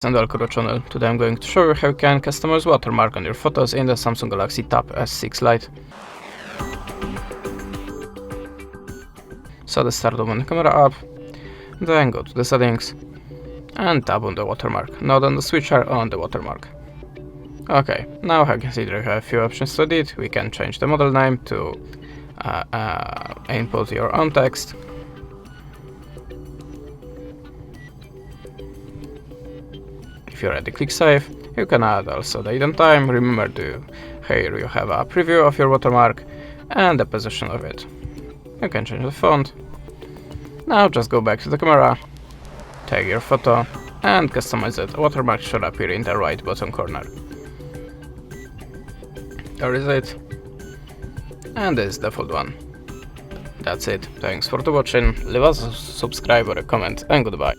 And welcome to the channel. Today I'm going to show you how you can customize watermark on your photos in the Samsung Galaxy Tab S6 Lite. So let's start open the camera app, then go to the settings and tap on the watermark. Now on the switcher on the watermark. Okay, now I can see there we have a few options to edit. We can change the model name to input your own text. If you're ready, click save. You can add also date and time. Remember here you have a preview of your watermark and the position of it. You can change the font. Now just go back to the camera, take your photo and customize it. Watermark should appear in the right bottom corner. There is it. And this is the default one. That's it. Thanks for watching. Leave us a subscribe or a comment and goodbye.